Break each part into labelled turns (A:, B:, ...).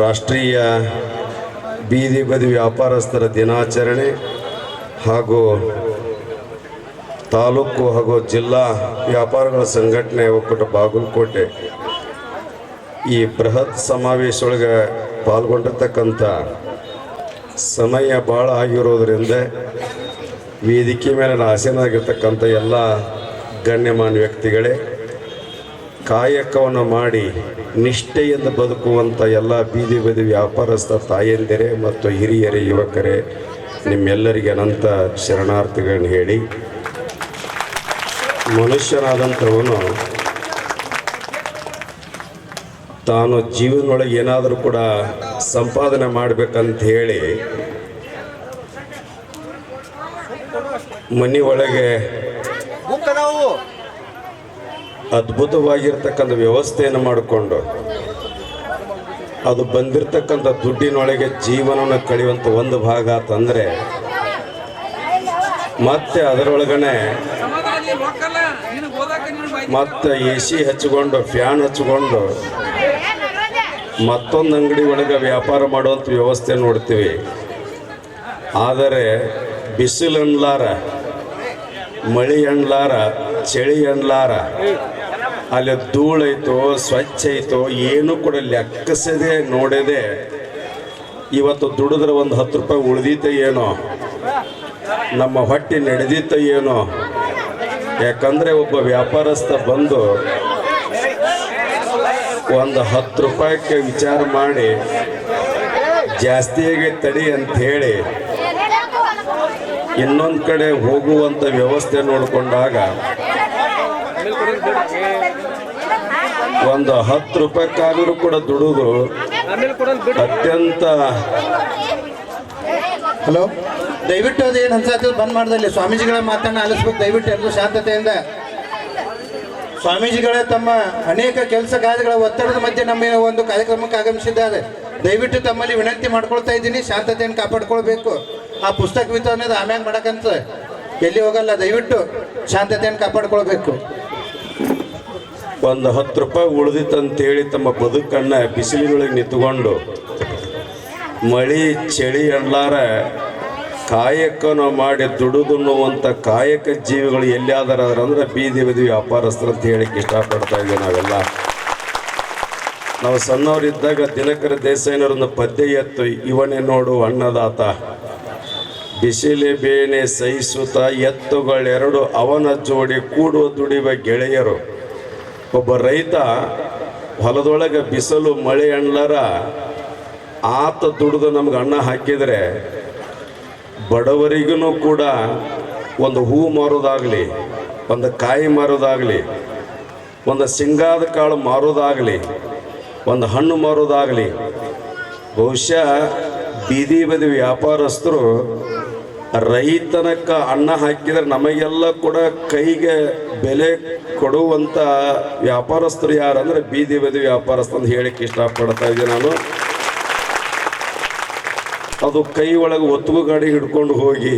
A: ರಾಷ್ಟ್ರೀಯ ಬೀದಿ ಬದಿ ವ್ಯಾಪಾರಸ್ಥರ ದಿನಾಚರಣೆ ಹಾಗೂ ತಾಲೂಕು ಹಾಗೂ ಜಿಲ್ಲಾ ವ್ಯಾಪಾರಗಳ ಸಂಘಟನೆ ಒಕ್ಕೂಟ ಬಾಗಲಕೋಟೆ ಈ ಬೃಹತ್ ಸಮಾವೇಶದೊಳಗೆ ಪಾಲ್ಗೊಂಡಿರ್ತಕ್ಕಂಥ ಸಮಯ ಭಾಳ ಆಗಿರೋದರಿಂದ ವೇದಿಕೆ ಮೇಲೆ ಆಸೀನರಾಗಿರ್ತಕ್ಕಂಥ ಎಲ್ಲ ಗಣ್ಯಮಾನ್ಯ ವ್ಯಕ್ತಿಗಳೇ, ಕಾಯಕವನ್ನು ಮಾಡಿ ನಿಷ್ಠೆಯಿಂದ ಬದುಕುವಂಥ ಎಲ್ಲ ಬೀದಿ ಬದಿ ವ್ಯಾಪಾರಸ್ಥ ತಾಯಂದಿರೇ ಮತ್ತು ಹಿರಿಯರೇ, ಯುವಕರೇ, ನಿಮ್ಮೆಲ್ಲರಿಗೆ ಅನಂತ ಶರಣಾರ್ಥಿಗಳನ್ನು ಹೇಳಿ, ಮನುಷ್ಯನಾದಂಥವನು ತಾನು ಜೀವನದೊಳಗೆ ಏನಾದರೂ ಕೂಡ ಸಂಪಾದನೆ ಮಾಡಬೇಕಂತ ಹೇಳಿ ಮನೆ ಒಳಗೆ ಅದ್ಭುತವಾಗಿರ್ತಕ್ಕಂಥ ವ್ಯವಸ್ಥೆಯನ್ನು ಮಾಡಿಕೊಂಡು ಅದು ಬಂದಿರತಕ್ಕಂಥ ದುಡ್ಡಿನೊಳಗೆ ಜೀವನವನ್ನು ಕಳೆಯುವಂಥ ಒಂದು ಭಾಗ ಅಂತಂದರೆ, ಮತ್ತೆ ಅದರೊಳಗನೆ ಮತ್ತೆ AC ಹಚ್ಚಿಕೊಂಡು ಫ್ಯಾನ್ ಹಚ್ಚಿಕೊಂಡು ಮತ್ತೊಂದು ಅಂಗಡಿ ಒಳಗೆ ವ್ಯಾಪಾರ ಮಾಡುವಂಥ ವ್ಯವಸ್ಥೆ ನೋಡ್ತೀವಿ. ಆದರೆ ಬಿಸಿಲು ಅನ್ಲಾರ, ಮಳೆ ಅನ್ಲಾರ, ಚಳಿ ಅನ್ಲಾರ, ಅಲ್ಲಿ ಧೂಳೈತೋ ಸ್ವಚ್ಛ ಐತೋ ಏನೂ ಕೂಡ ಲೆಕ್ಕಿಸದೆ ನೋಡದೆ ಇವತ್ತು ದುಡಿದ್ರೆ ಒಂದು 10 ರೂಪಾಯಿ ಉಳಿದೀತ ಏನೋ, ನಮ್ಮ ಹೊಟ್ಟೆ ನಡೆದೀತ ಏನೋ. ಯಾಕಂದರೆ ಒಬ್ಬ ವ್ಯಾಪಾರಸ್ಥ ಬಂದು ಒಂದು 10 ರೂಪಾಯಿಗೆ ವಿಚಾರ ಮಾಡಿ ಜಾಸ್ತಿಯಾಗಿ ತಡಿ ಅಂತ ಹೇಳಿ ಇನ್ನೊಂದು ಕಡೆ ಹೋಗುವಂಥ ವ್ಯವಸ್ಥೆ ನೋಡಿಕೊಂಡಾಗ ಒಂದು 10 ರೂಪಾಯಿಗಾದರೂ ಕೂಡ ದುಡಿದು ಅತ್ಯಂತ.
B: ಹಲೋ, ದಯವಿಟ್ಟು ಅದೇನು ಅನ್ಸಾತ ಬಂದ್ ಮಾಡ್ದಲ್ಲಿ ಸ್ವಾಮೀಜಿಗಳ ಮಾತನ್ನ ಆಲಿಸ್ಬೇಕು. ದಯವಿಟ್ಟು ಎಲ್ಲರೂ ಶಾಂತತೆಯಿಂದ. ಸ್ವಾಮೀಜಿಗಳ ತಮ್ಮ ಅನೇಕ ಕೆಲಸ ಕಾರ್ಯಗಳ ಒತ್ತಡದ ಮಧ್ಯೆ ನಮ್ಮ ಒಂದು ಕಾರ್ಯಕ್ರಮಕ್ಕೆ ಆಗಮಿಸಿದ್ದಾರೆ. ದಯವಿಟ್ಟು ತಮ್ಮಲ್ಲಿ ವಿನಂತಿ ಮಾಡ್ಕೊಳ್ತಾ ಇದ್ದೀನಿ, ಶಾಂತತೆಯನ್ನು ಕಾಪಾಡ್ಕೊಳ್ಬೇಕು. ಆ ಪುಸ್ತಕ ವಿತರಣೆದು ಆಮ್ಯಾಗ ಮಾಡಕ್ಕಂತ ಎಲ್ಲಿ ಹೋಗಲ್ಲ. ದಯವಿಟ್ಟು ಶಾಂತತೆಯನ್ನು ಕಾಪಾಡ್ಕೊಳ್ಬೇಕು.
A: ಒಂದು 10 ರೂಪಾಯಿ ಉಳಿದಿತ್ತಂತೇಳಿ ತಮ್ಮ ಬದುಕನ್ನು ಬಿಸಿಲಿನೊಳಗೆ ನಿಂತುಕೊಂಡು ಮಳಿ ಚಳಿ ಅನ್ಲಾರ ಕಾಯಕನ ಮಾಡಿ ದುಡಿದುನ್ನುವಂಥ ಕಾಯಕ ಜೀವಿಗಳು ಎಲ್ಲಿಯಾದಾರ ಅಂದ್ರೆ ಬೀದಿ ಬದಿ ವ್ಯಾಪಾರಸ್ಥರು ಅಂತ ಹೇಳಿಕ್ಕೆ ಇಷ್ಟಪಡ್ತಾ ಇದ್ದೀವಿ. ನಾವು ಸಣ್ಣವರಿದ್ದಾಗ ದಿನಕರ ದೇಸಾಯಿನವರೊಂದು ಪದ್ಯ ಎತ್ತು, ಇವನೇ ನೋಡು ಅನ್ನದಾತ, ಬಿಸಿಲೆ ಬೇನೆ ಸಹಿಸುತ್ತ ಎತ್ತುಗಳೆರಡು ಅವನ ಜೋಡಿ ಕೂಡುವ ದುಡಿವ ಗೆಳೆಯರು. ಒಬ್ಬ ರೈತ ಹೊಲದೊಳಗೆ ಬಿಸಿಲು ಮಳೆ ಅಣ್ಣಲಾರ ಆತ ದುಡಿದು ನಮ್ಗೆ ಅನ್ನ ಹಾಕಿದರೆ ಬಡವರಿಗೂ ಕೂಡ ಒಂದು ಹೂ ಮಾರೋದಾಗಲಿ, ಒಂದು ಕಾಯಿ ಮಾರೋದಾಗಲಿ, ಒಂದು ಶೇಂಗಾದ ಕಾಳು ಮಾರೋದಾಗಲಿ, ಒಂದು ಹಣ್ಣು ಮಾರೋದಾಗಲಿ, ಬಹುಶಃ ಬೀದಿ ಬದಿ ವ್ಯಾಪಾರಸ್ಥರು ರೈತನಕ್ಕ ಅನ್ನ ಹಾಕಿದರೆ ನಮಗೆಲ್ಲ ಕೂಡ ಕೈಗೆ ಬೆಲೆ ಕೊಡುವಂಥ ವ್ಯಾಪಾರಸ್ಥರು ಯಾರಂದ್ರೆ ಬೀದಿ ಬದಿ ವ್ಯಾಪಾರಸ್ಥರು ಅಂತ ಹೇಳಿಕ್ಕೆ ಇಷ್ಟಪಡ್ತಾ ಇದ್ದೀನಿ ನಾನು. ಅದು ಕೈ ಒಳಗೆ ಒತ್ತುಗು ಗಾಡಿ ಹಿಡ್ಕೊಂಡು ಹೋಗಿ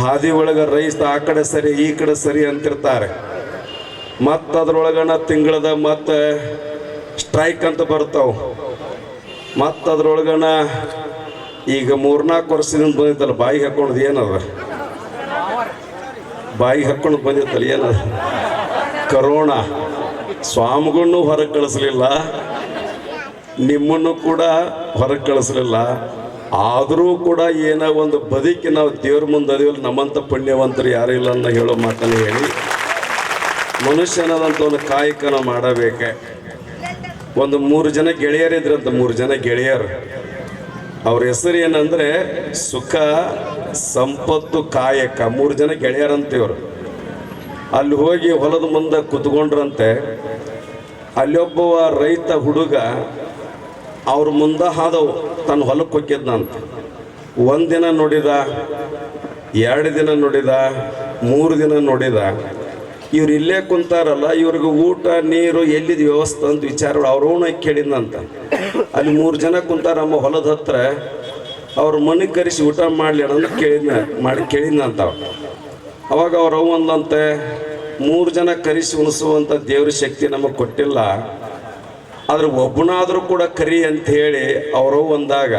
A: ಹಾದಿ ಒಳಗೆ ರೈತ ಆ ಕಡೆ ಸರಿ ಈ ಕಡೆ ಸರಿ ಅಂತಿರ್ತಾರೆ. ಮತ್ತು ಅದ್ರೊಳಗನ ತಿಂಗಳದ ಮತ್ತು ಸ್ಟ್ರೈಕ್ ಅಂತ ಬರ್ತಾವೆ. ಮತ್ತು ಅದ್ರೊಳಗನ ಈಗ 3-4 ವರ್ಷದಿಂದ ಬಂದಿತ್ತಲ್ಲ ಬಾಯಿಗೆ ಹಾಕ್ಕೊಳೋದು ಏನದ, ಬಾಯಿಗೆ ಹಾಕ್ಕೊಂಡು ಬಂದಿತ್ತಲ್ಲ ಏನದ, ಕರೋನಾ. ಸ್ವಾಮಿಗಳನ್ನು ಹೊರಗೆ ಕಳಿಸ್ಲಿಲ್ಲ, ನಿಮ್ಮನ್ನು ಕೂಡ ಹೊರಗೆ ಕಳಿಸ್ಲಿಲ್ಲ. ಆದರೂ ಕೂಡ ಏನೋ ಒಂದು ಬದುಕಿ ನಾವು ದೇವ್ರ ಮುಂದೆ ಅದೀವಲ್ಲ, ನಮ್ಮಂಥ ಪುಣ್ಯವಂತರು ಯಾರೂ ಇಲ್ಲ ಅಂತ ಹೇಳೋ ಮಾತನ್ನು ಹೇಳಿ ಮನುಷ್ಯನದಂಥ ಒಂದು ಕಾಯಕನ ಮಾಡಬೇಕೆ. ಒಂದು 3 ಜನ ಗೆಳೆಯರಿದ್ರಂತ, 3 ಜನ ಗೆಳೆಯರು. ಅವ್ರ ಹೆಸರು ಏನಂದರೆ ಸುಖ, ಸಂಪತ್ತು, ಕಾಯಕ. 3 ಜನ ಗೆಳೆಯರಂತಿವ್ರು. ಅಲ್ಲಿ ಹೋಗಿ ಹೊಲದ ಮುಂದೆ ಕೂತ್ಕೊಂಡ್ರಂತೆ. ಅಲ್ಲೊಬ್ಬವ ರೈತ ಹುಡುಗ ಅವ್ರ ಮುಂದೆ ಹಾದವು ತನ್ನ ಹೊಲಕ್ಕೆ ಹೋಗಿದ್ನಂತ. 1 ದಿನ ನೋಡಿದ, 2 ದಿನ ನೋಡಿದ, 3 ದಿನ ನೋಡಿದ. ಇವ್ರು ಇಲ್ಲೇ ಕುಂತಾರಲ್ಲ, ಇವ್ರಿಗೆ ಊಟ ನೀರು ಎಲ್ಲಿದು ವ್ಯವಸ್ಥೆ ಅಂತ ವಿಚಾರ ಅವ್ರವನ್ನ ಕೇಳಿದಂತ. ಅಲ್ಲಿ 3 ಜನ ಕುಂತಾರಮ್ಮ ಹೊಲದ ಹತ್ರ. ಅವ್ರ ಮನೆಗೆ ಕರೆಸಿ ಊಟ ಮಾಡಲಿ ಅಂತ ಕೇಳಿದ್ನಂತ. ಅವಾಗ ಅವ್ರು ಅಂದಂತೆ 3 ಜನ ಕರೆಸಿ ಉಣಿಸುವಂಥ ದೇವ್ರ ಶಕ್ತಿ ನಮಗೆ ಕೊಟ್ಟಿಲ್ಲ, ಆದ್ರೆ ಒಬ್ಬನಾದರೂ ಕೂಡ ಕರಿ ಅಂತ ಹೇಳಿ ಅವರು ಒಂದಾಗ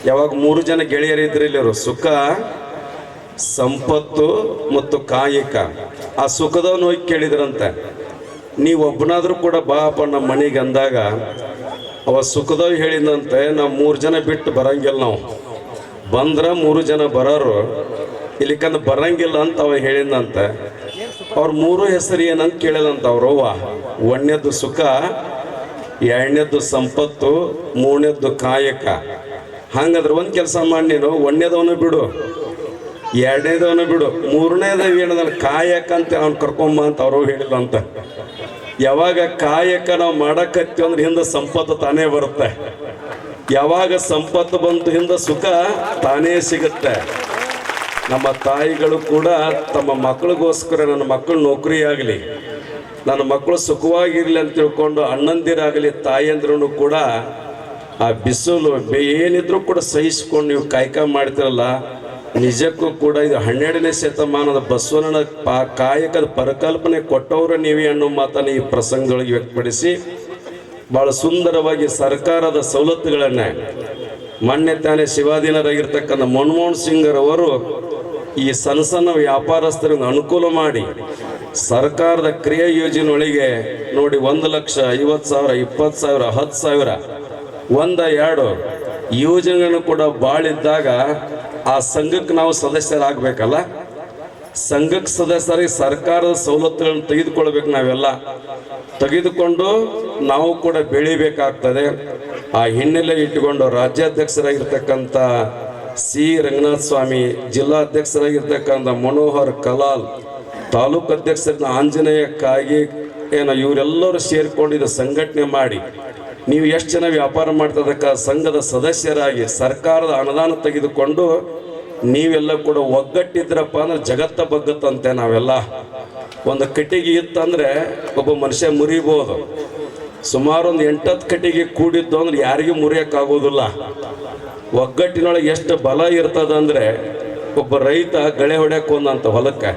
A: ಯಾವಾಗ 3 ಜನ ಗೆಳೆಯರಿದ್ರು ಇಲ್ಲಿರು ಸುಖ ಸಂಪತ್ತು ಮತ್ತು ಕಾಯಿಕ. ಆ ಸುಖದವನು ಹೋಗಿ ಕೇಳಿದ್ರಂತೆ, ನೀವು ಒಬ್ಬನಾದರೂ ಕೂಡ ಬಾಪ ನಮ್ಮ ಮನೆಗೆ ಅಂದಾಗ ಅವ ಸುಖದವ್ ಹೇಳಿದಂತೆ, ನಾವು 3 ಜನ ಬಿಟ್ಟು ಬರಂಗಿಲ್ಲ, ನಾವು ಬಂದ್ರೆ 3 ಜನ ಬರೋರು, ಇಲ್ಲಿಕಂದ್ರೆ ಬರಂಗಿಲ್ಲ ಅಂತ ಅವ ಹೇಳಿದಂತೆ. ಅವ್ರ 3 ಹೆಸರು ಏನಂತ ಕೇಳಿದಂತ ಅವ್ರವ್ವ. 1ನೇದ್ದು ಸುಖ, 2ನೇದ್ದು ಸಂಪತ್ತು, 3ನೇದ್ದು ಕಾಯಕ. ಹಂಗಾದ್ರೆ ಒಂದು ಕೆಲಸ ಮಾಡಿ, ನೀನು 1ನೇದವನು ಬಿಡು, 2ನೇದವನು ಬಿಡು, 3ನೇದ ಏನದ ಕಾಯಕ ಅಂತ ಅವ್ನು ಕರ್ಕೊಂಬ ಅಂತ ಅವ್ರವ್ವ ಹೇಳಿಲ್ಲ ಅಂತ. ಯಾವಾಗ ಕಾಯಕ ನಾವು ಮಾಡಕತ್ತೀವಿ ಅಂದ್ರೆ ಹಿಂದೆ ಸಂಪತ್ತು ತಾನೇ ಬರುತ್ತೆ. ಯಾವಾಗ ಸಂಪತ್ತು ಬಂತು ಹಿಂದೆ ಸುಖ ತಾನೇ ಸಿಗುತ್ತೆ. ನಮ್ಮ ತಾಯಿಗಳು ಕೂಡ ತಮ್ಮ ಮಕ್ಕಳಿಗೋಸ್ಕರ, ನನ್ನ ಮಕ್ಕಳು ನೌಕರಿ ಆಗಲಿ, ನನ್ನ ಮಕ್ಕಳು ಸುಖವಾಗಿರಲಿ ಅಂತ ತಿಳ್ಕೊಂಡು ಅಣ್ಣಂದಿರಾಗಲಿ ತಾಯಿಯಂದ್ರೂ ಕೂಡ ಆ ಬಿಸಿಲು ಏನಿದ್ರು ಕೂಡ ಸಹಿಸ್ಕೊಂಡು ನೀವು ಕಾಯಕ ಮಾಡ್ತಿರಲ್ಲ, ನಿಜಕ್ಕೂ ಕೂಡ ಇದು 12ನೇ ಶತಮಾನದ ಬಸವಣ್ಣನ ಕಾಯಕದ ಪರಿಕಲ್ಪನೆ ಕೊಟ್ಟವರು ನೀವೇ ಅನ್ನೋ ಮಾತನ್ನು ಈ ಪ್ರಸಂಗದೊಳಗೆ ವ್ಯಕ್ತಪಡಿಸಿ ಭಾಳ ಸುಂದರವಾಗಿ ಸರ್ಕಾರದ ಸವಲತ್ತುಗಳನ್ನೇ ಮೊನ್ನೆ ತಾನೇ ಶಿವಾಧೀನರಾಗಿರ್ತಕ್ಕಂಥ ಮನಮೋಹನ್ ಸಿಂಗ್ರವರು ಈ ಸಣ್ಣ ಸಣ್ಣ ವ್ಯಾಪಾರಸ್ಥರಿಗೆ ಅನುಕೂಲ ಮಾಡಿ ಸರ್ಕಾರದ ಕ್ರಿಯಾ ಯೋಜನೆಯೊಳಗೆ ನೋಡಿ 1,50,000, 20,000, 10,000 1-2 ಯೋಜನೆಗಳನ್ನು ಕೂಡ ಬಾಳಿದ್ದಾಗ ಆ ಸಂಘಕ್ಕೆ ನಾವು ಸದಸ್ಯರಾಗಬೇಕಲ್ಲ. ಸಂಘಕ್ಕೆ ಸದಸ್ಯರಿಗೆ ಸರ್ಕಾರದ ಸವಲತ್ತುಗಳನ್ನು ತೆಗೆದುಕೊಳ್ಬೇಕು. ನಾವೆಲ್ಲ ತೆಗೆದುಕೊಂಡು ನಾವು ಕೂಡ ಬೆಳಿಬೇಕಾಗ್ತದೆ. ಆ ಹಿನ್ನೆಲೆ ಇಟ್ಟುಕೊಂಡು ರಾಜ್ಯಾಧ್ಯಕ್ಷರಾಗಿರ್ತಕ್ಕಂಥ ಸಿ ರಂಗನಾಥ ಸ್ವಾಮಿ, ಜಿಲ್ಲಾಧ್ಯಕ್ಷರಾಗಿರ್ತಕ್ಕಂಥ ಮನೋಹರ್ ಕಲಾಲ್, ತಾಲೂಕು ಅಧ್ಯಕ್ಷರ ಆಂಜನೇಯ ಕಾಗಿ ಇವರೆಲ್ಲರೂ ಸೇರಿಕೊಂಡು ಇದು ಸಂಘಟನೆ ಮಾಡಿ ನೀವು ಎಷ್ಟು ಜನ ವ್ಯಾಪಾರ ಮಾಡ್ತದಕ್ಕ ಸಂಘದ ಸದಸ್ಯರಾಗಿ ಸರ್ಕಾರದ ಅನುದಾನ ತೆಗೆದುಕೊಂಡು ನೀವೆಲ್ಲ ಕೂಡ ಒಗ್ಗಟ್ಟಿದ್ರಪ್ಪ ಅಂದ್ರೆ ಜಗತ್ತ ಬಗ್ಗತ್ತಂತೆ. ನಾವೆಲ್ಲ ಒಂದು ಕಟ್ಟಿಗೆ ಇತ್ತಂದ್ರೆ ಒಬ್ಬ ಮನುಷ್ಯ ಮುರಿಬೋದು. ಸುಮಾರು ಒಂದು 8-10 ಕಟ್ಟಿಗೆ ಕೂಡಿದ್ದು ಅಂದ್ರೆ ಯಾರಿಗೂ ಮುರಿಯೋಕ್ಕಾಗೋದಿಲ್ಲ. ಒಗ್ಗಟ್ಟಿನೊಳಗೆ ಎಷ್ಟು ಬಲ ಇರ್ತದಂದ್ರೆ, ಒಬ್ಬ ರೈತ ಗಳೆ ಹೊಡ್ಯಕ್ಕೆ ಹೋದಂತ ಹೊಲಕ್ಕೆ,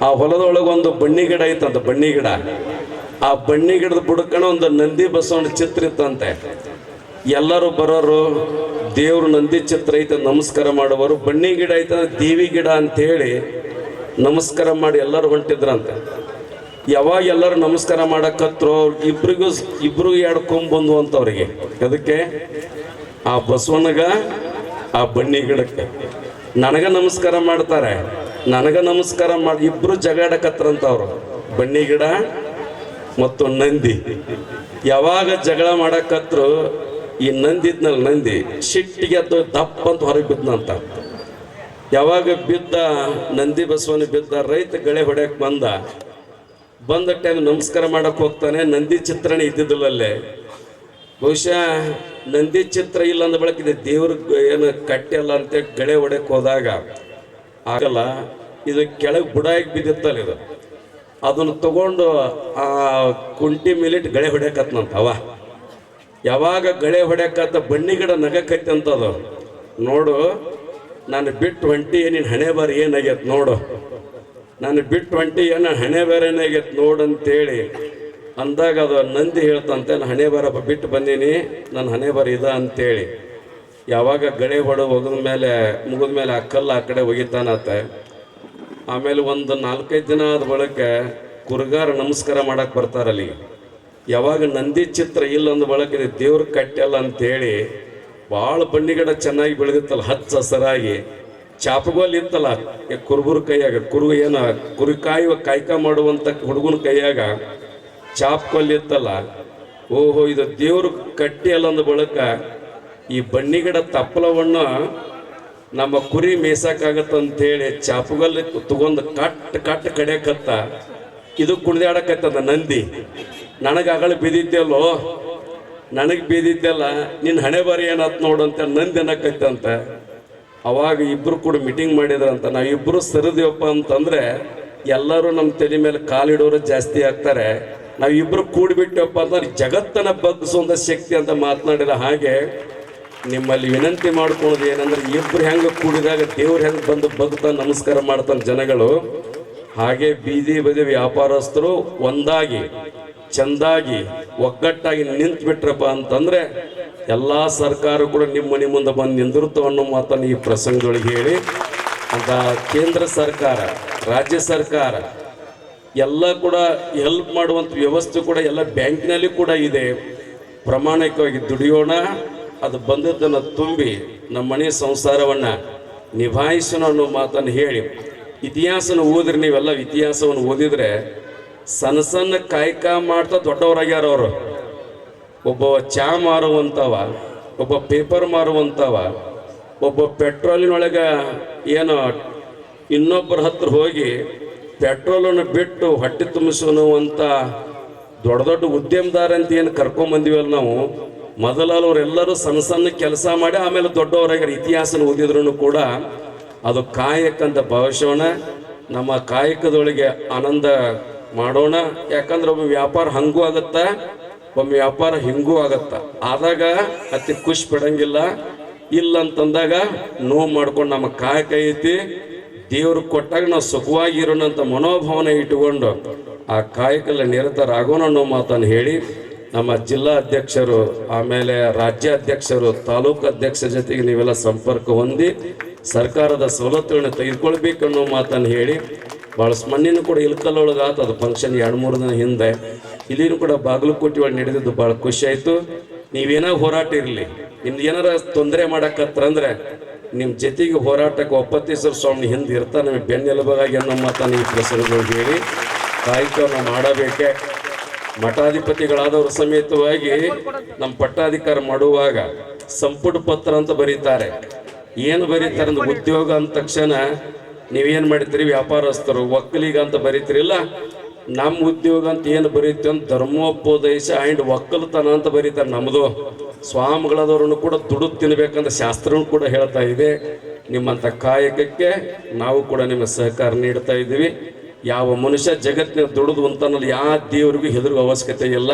A: ಆ ಹೊಲದೊಳಗೆ ಒಂದು ಬನ್ನಿ ಗಿಡ ಐತಂತ, ಬನ್ನಿ ಗಿಡ. ಆ ಬನ್ನಿ ಗಿಡದ ಬುಡಕಣ ಒಂದು ನಂದಿ ಬಸವಣ್ಣ ಚಿತ್ರ ಇತ್ತಂತೆ. ಎಲ್ಲರೂ ಬರೋರು, ದೇವ್ರು ನಂದಿ ಚಿತ್ರ ಐತೆ ನಮಸ್ಕಾರ ಮಾಡುವರು, ಬನ್ನಿ ಗಿಡ ಐತಂದ್ರೆ ದೇವಿ ಗಿಡ ಅಂತೇಳಿ ನಮಸ್ಕಾರ ಮಾಡಿ ಎಲ್ಲರೂ ಹೊಂಟಿದ್ರಂತೆ. ಯಾವಾಗ ಎಲ್ಲರೂ ನಮಸ್ಕಾರ ಮಾಡಕತ್ರು, ಇಬ್ರಿಗೂ 2 ಕೊಂಬು ಬಂದು ಅಂತವ್ರಿಗೆ. ಅದಕ್ಕೆ ಆ ಬಸವಣ್ಣಗ ಆ ಬನ್ನಿ ಗಿಡಕ್ಕೆ ನನಗ ನಮಸ್ಕಾರ ಮಾಡ್ತಾರೆ, ನನಗ ನಮಸ್ಕಾರ ಮಾಡಿ ಇಬ್ರು ಜಗಾಡಕತ್ರಂತ ಅವರು. ಬನ್ನಿ ಗಿಡ ಮತ್ತು ನಂದಿ ಯಾವಾಗ ಜಗಳ ಮಾಡಕತ್ರು, ಈ ನಂದಿ ಇದ್ನಲ್ಲ, ನಂದಿ ಶಿಟ್ಟಿಗೆ ಅದು ದಪ್ಪ ಅಂತ ಹೊರಗೆ ಬಿದ್ದಂತ. ಯಾವಾಗ ಬಿದ್ದ ನಂದಿ ಬಸವನ ಬಿದ್ದ, ರೈತ ಗಳೆ ಹೊಡ್ಯಕ್ಕೆ ಬಂದ ಟೈಮ್ ನಮಸ್ಕಾರ ಮಾಡಕ್ಕೆ ಹೋಗ್ತಾನೆ. ನಂದಿ ಚಿತ್ರನೇ ಇದ್ದಿದ್ದಿಲ್ಲ ಅಲ್ಲೇ. ಬಹುಶಃ ನಂದಿ ಚಿತ್ರ ಇಲ್ಲ ಅಂದ ಬಳಕಿದೆ, ದೇವ್ರ ಏನು ಕಟ್ಟೆಲ್ಲ ಅಂತ ಗಳೆ ಹೊಡ್ಯಕ್ಕೆ ಹೋದಾಗ ಆಗಲ್ಲ, ಇದು ಕೆಳಗೆ ಬುಡಾಗಿ ಬಿದ್ದಿತ್ತಲ್ಲ, ಇದು ಅದನ್ನು ತಗೊಂಡು ಆ ಕುಂಟಿ ಮೇಲಿಟ್ಟು ಗಳೆ ಹೊಡ್ಯಕತ್ನಂತ. ಯಾವಾಗ ಗಳೆ ಹೊಡ್ಯಕತ್ತ ಬನ್ನಿ ಗಿಡ ನಗಕತ್ತಂತದು. ನೋಡು, ನಾನು ಬಿಟ್ಟು ಹೊಂಟಿ, ನೀನು ಹಣೆ ಬಾರಿ ಏನಾಗೈತೆ ನೋಡು, ನಾನು ಬಿಟ್ಟು ಹೊಂಟಿ ಏನು ಹಣೆ ಬಾರ ಏನಾಗೈತೆ ನೋಡು ಅಂತೇಳಿ ಅಂದಾಗ ಅದು ನಂದಿ ಹೇಳ್ತಂತೆ, ನಾನು ಹಣೆ ಬಾರಪ್ಪ ಬಿಟ್ಟು ಬಂದೀನಿ, ನನ್ನ ಹಣೆ ಬಾರ ಇದ ಅಂತೇಳಿ. ಯಾವಾಗ ಗಳೆ ಹೊಡೆದು ಮುಗಿದ ಮೇಲೆ ಆ ಕಲ್ಲು ಆ ಕಡೆ ಒಗಿತಾನತ್ತೆ. ಆಮೇಲೆ ಒಂದು 4-5 ದಿನ ಆದ ಬಳಿಕ ಕುರುಗಾರ ನಮಸ್ಕಾರ ಮಾಡಕ್ಕೆ ಬರ್ತಾರಲ್ಲಿ. ಯಾವಾಗ ನಂದಿ ಚಿತ್ರ ಇಲ್ಲ ಅಂದ ಬಳಿಕ ದೇವ್ರ ಕಟ್ಟೆಲ್ಲ ಅಂತೇಳಿ ಭಾಳ ಬನ್ನಿಗಿಡ ಚೆನ್ನಾಗಿ ಬೆಳೆದಿತ್ತಲ್ಲ, ಹಚ್ಚ ಹಸರಾಗಿ. ಚಾಪಗೋಲ್ ಇತ್ತಲ್ಲ ಕುರುಬರ ಕೈಯಾಗ, ಕುರಿ ಕಾಯ್ಕ ಮಾಡುವಂಥ ಹುಡುಗನ ಕೈಯಾಗ ಚಾಪಗೋಲ್ ಇತ್ತಲ್ಲ. ಓಹೋ, ಇದು ದೇವ್ರ ಕಟ್ಟಿ ಅಲ್ಲ ಅಂದ ಬಳಿಕ ಈ ಬನ್ನಿಗಿಡ ತಪ್ಪಲವನ್ನು ನಮ್ಮ ಕುರಿ ಮೇಯ್ಸಕ್ಕಾಗತ್ತಂತೇಳಿ ಚಾಪಗಲ್ ತಗೊಂಡು ಕಟ್ ಕಡಿಯಕತ್ತ. ಇದು ಕುಣಿದಾಡಕತ್ತದ ನಂದಿ. ನನಗೆ ಅಗಳ ಬಿದ್ದಿದ್ದೆಲ್ಲೋ, ನನಗೆ ಬಿದ್ದಿದ್ದೆಲ್ಲ, ನಿನ್ನ ಹಣೆ ಬಾರಿ ಏನಾತ್ ನೋಡು ಅಂತ ನಂದಿ ಅನ್ನಕತ್ತಂತ. ಅವಾಗ ಇಬ್ಬರು ಕೂಡ ಮೀಟಿಂಗ್ ಮಾಡಿದ್ರಂತ. ನಾವಿಬ್ಬರು ಸರಿದೇವಪ್ಪ ಅಂತಂದ್ರೆ ಎಲ್ಲರೂ ನಮ್ಮ ತಲೆ ಮೇಲೆ ಕಾಲಿಡೋರು ಜಾಸ್ತಿ ಆಗ್ತಾರೆ, ನಾವಿಬ್ಬರು ಕೂಡಿಬಿಟ್ಟವಪ್ಪ ಅಂತಂದ್ರೆ ಜಗತ್ತನ್ನ ಬಗ್ಗಿಸುವಂಥ ಶಕ್ತಿ ಅಂತ ಮಾತನಾಡಿದ ಹಾಗೆ ನಿಮ್ಮಲ್ಲಿ ವಿನಂತಿ ಮಾಡ್ಕೊಳ್ಳೋದು ಏನಂದ್ರೆ, ಇಬ್ರು ಹೆಂಗೆ ಕೂಡಿದಾಗ ದೇವ್ರು ಹೆಂಗೆ ಬಂದು ಬಗ್ತಾನೆ ನಮಸ್ಕಾರ ಮಾಡ್ತಾನೆ ಜನಗಳು, ಹಾಗೆ ಬೀದಿ ಬದಿ ವ್ಯಾಪಾರಸ್ಥರು ಒಂದಾಗಿ ಚೆಂದಾಗಿ ಒಗ್ಗಟ್ಟಾಗಿ ನಿಂತು ಬಿಟ್ರಪ್ಪ ಅಂತಂದ್ರೆ ಎಲ್ಲ ಸರ್ಕಾರ ಕೂಡ ನಿಮ್ಮ ಮನೆ ಮುಂದೆ ಬಂದು ನಿಂದಿರುತ್ತವೆ ಅನ್ನೋ ಮಾತನ್ನು ಈ ಪ್ರಸಂಗದೊಳಗೆ ಹೇಳಿ ಅಂತ ಕೇಂದ್ರ ಸರ್ಕಾರ ರಾಜ್ಯ ಸರ್ಕಾರ ಎಲ್ಲ ಕೂಡ ಹೆಲ್ಪ್ ಮಾಡುವಂಥ ವ್ಯವಸ್ಥೆ ಕೂಡ ಎಲ್ಲ ಬ್ಯಾಂಕ್ನಲ್ಲಿ ಕೂಡ ಇದೆ. ಪ್ರಾಮಾಣಿಕವಾಗಿ ದುಡಿಯೋಣ, ಅದು ಬಂದದ್ದನ್ನು ತುಂಬಿ ನಮ್ಮ ಮನೆ ಸಂಸಾರವನ್ನು ನಿಭಾಯಿಸೋಣ ಅನ್ನೋ ಮಾತನ್ನು ಹೇಳಿ, ಇತಿಹಾಸನ ಓದ್ರಿ, ನೀವೆಲ್ಲ ಇತಿಹಾಸವನ್ನು ಓದಿದರೆ ಸಣ್ಣ ಸಣ್ಣ ಕಾಯಕ ಮಾಡ್ತಾ ದೊಡ್ಡವರಾಗ್ಯಾರ ಅವರು. ಒಬ್ಬ ಚಾ ಮಾರುವಂಥವ, ಒಬ್ಬ ಪೇಪರ್ ಮಾರುವಂಥವ, ಒಬ್ಬ ಪೆಟ್ರೋಲಿನೊಳಗೆ ಏನೋ ಇನ್ನೊಬ್ಬರ ಹತ್ರ ಹೋಗಿ ಪೆಟ್ರೋಲನ್ನು ಬಿಟ್ಟು ಹೊಟ್ಟೆ ತುಂಬಿಸೋನುವಂಥ ದೊಡ್ಡ ದೊಡ್ಡ ಉದ್ಯಮದಾರ ಅಂತ ಏನು ಕರ್ಕೊಂಬಂದಿವಲ್ಲ ನಾವು, ಮೊದಲವರೆಲ್ಲರೂ ಸಣ್ಣ ಸಣ್ಣ ಕೆಲಸ ಮಾಡಿ ಆಮೇಲೆ ದೊಡ್ಡವರಾಗ್ಯಾರ. ಇತಿಹಾಸನ ಓದಿದ್ರು ಕೂಡ ಅದು ಕಾಯಕಂತ ಭಾವಿಸೋಣ, ನಮ್ಮ ಕಾಯಕದೊಳಗೆ ಆನಂದ ಮಾಡೋಣ. ಯಾಕಂದ್ರೆ ಒಮ್ಮೆ ವ್ಯಾಪಾರ ಹಂಗೂ ಆಗತ್ತಾ, ಒಮ್ಮೆ ವ್ಯಾಪಾರ ಹಿಂಗೂ ಆಗತ್ತ. ಆದಾಗ ಅತಿ ಖುಷಿ ಪಡಂಗಿಲ್ಲ, ಇಲ್ಲ ಅಂತಂದಾಗ ನೋವು ಮಾಡ್ಕೊಂಡು ನಮ್ಮ ಕಾಯಕ ಐತಿ, ದೇವ್ರು ಕೊಟ್ಟಾಗ ನಾವು ಸುಖವಾಗಿರೋಣ ಅಂತ ಮನೋಭಾವನೆ ಇಟ್ಟುಕೊಂಡು ಆ ಕಾಯಕಲ್ಲಿ ನಿರತರಾಗೋಣ ಅನ್ನೋ ಮಾತನ್ನು ಹೇಳಿ, ನಮ್ಮ ಜಿಲ್ಲಾ ಅಧ್ಯಕ್ಷರು ಆಮೇಲೆ ರಾಜ್ಯ ಅಧ್ಯಕ್ಷರು ತಾಲೂಕು ಅಧ್ಯಕ್ಷರ ಜೊತೆಗೆ ನೀವೆಲ್ಲ ಸಂಪರ್ಕ ಹೊಂದಿ ಸರ್ಕಾರದ ಸವಲತ್ತುಗಳನ್ನ ತೆಗೆದುಕೊಳ್ಬೇಕು ಅನ್ನೋ ಮಾತನ್ನು ಹೇಳಿ, ಭಾಳ ಮಣ್ಣಿನೂ ಕೂಡ ಇಲ್ಕಲ್ಲೊಳಗೆ ಆತು ಅದು ಫಂಕ್ಷನ್ 2-3 ದಿನ ಹಿಂದೆ. ಇಲ್ಲಿನೂ ಕೂಡ ಬಾಗಲಕೋಟೆ ಒಳಗೆ ನಡೆದಿದ್ದು ಭಾಳ ಖುಷಿ ಆಯಿತು. ನೀವೇನೋ ಹೋರಾಟ ಇರಲಿ, ನಿಮ್ದು ಏನಾರ ತೊಂದರೆ ಮಾಡಕತ್ತಂದ್ರೆ ನಿಮ್ಮ ಜೊತೆಗೆ ಹೋರಾಟಕ್ಕೆ ಒಪ್ಪತ್ತೇಶ್ವರ ಸ್ವಾಮಿ ಹಿಂದೆ ಇರ್ತಾರೆ, ನಮಗೆ ಬೆನ್ನೆಲುಬಾಗಿ ಅನ್ನೋ ಮಾತನ್ನು ಈ ಪ್ರಸಂಗದಲ್ಲಿ ಹೇಳಿ ಕಾಯಕವನ್ನು ಮಾಡಬೇಕೆ. ಮಠಾಧಿಪತಿಗಳಾದವ್ರ ಸಮೇತವಾಗಿ ನಮ್ಮ ಪಟ್ಟಾಧಿಕಾರ ಮಾಡುವಾಗ ಸಂಪುಟ ಪತ್ರ ಅಂತ ಬರೀತಾರೆ. ಏನು ಬರೀತಾರೆ ಅಂದ್ರೆ ಉದ್ಯೋಗ ಅಂದ ತಕ್ಷಣ ನೀವೇನು ಮಾಡಿತೀರಿ, ವ್ಯಾಪಾರಸ್ಥರು ಒಕ್ಕಲಿಗ ಅಂತ ಬರೀತಿರಿಲ್ಲ, ನಮ್ಮ ಉದ್ಯೋಗ ಅಂತ ಏನು ಬರೀತೀವಿ ಅಂತ ಧರ್ಮೋಪದೇಶ ಆ್ಯಂಡ್ ಒಕ್ಕಲತನ ಅಂತ ಬರೀತಾರೆ. ನಮ್ಮದು ಸ್ವಾಮಿಗಳದವ್ರನ್ನು ಕೂಡ ದುಡಿದು ತಿನ್ಬೇಕಂತ ಶಾಸ್ತ್ರನೂ ಕೂಡ ಹೇಳ್ತಾ ಇದೆ. ನಿಮ್ಮಂಥ ಕಾಯಕಕ್ಕೆ ನಾವು ಕೂಡ ನಿಮ್ಮ ಸಹಕಾರ ನೀಡ್ತಾ ಇದ್ದೀವಿ. ಯಾವ ಮನುಷ್ಯ ಜಗತ್ತಿನ ದುಡಿದು ಅಂತನಲ್ಲಿ ಯಾವ ದೇವರಿಗೂ ಹೆದರುವ ಅವಶ್ಯಕತೆ ಇಲ್ಲ.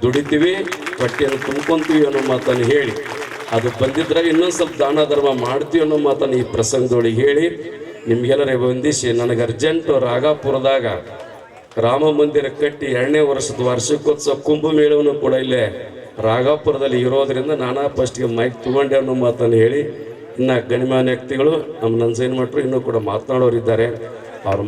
A: ದುಡಿತೀವಿ, ಹೊಟ್ಟೆಯನ್ನು ತುಂಬ್ಕೊಂತೀವಿ ಅನ್ನೋ ಮಾತನ್ನು ಹೇಳಿ, ಅದು ಬಂದಿದ್ರೆ ಇನ್ನೊಂದು ಸ್ವಲ್ಪ ದಾನ ಧರ್ಮ ಮಾಡ್ತೀವಿ ಅನ್ನೋ ಮಾತನ್ನು ಈ ಪ್ರಸಂಗದೊಳಗೆ ಹೇಳಿ ನಿಮಗೆಲ್ಲರೇ ವಂದಿಸಿ, ನನಗೆ ಅರ್ಜೆಂಟು ರಾಗಾಪುರದಾಗ ರಾಮ ಮಂದಿರ ಕಟ್ಟಿ 2ನೇ ವರ್ಷದ ವಾರ್ಷಿಕೋತ್ಸವ ಕುಂಭಮೇಳವನ್ನು ಕೂಡ ಇಲ್ಲೇ ರಾಗಾಪುರದಲ್ಲಿ ಇರೋದರಿಂದ ನಾನಾ ಫಸ್ಟ್ಗೆ ಮೈಕ್ ತಗೊಂಡೆ ಅನ್ನೋ ಮಾತನ್ನು ಹೇಳಿ, ಇನ್ನು ಗಣ್ಯಮಾನ್ಯ ವ್ಯಕ್ತಿಗಳು ನಮ್ಮ ನಂಜೇನ ಮಠರು ಇನ್ನೂ ಕೂಡ ಮಾತನಾಡೋರಿದ್ದಾರೆ. ಅವ್ರ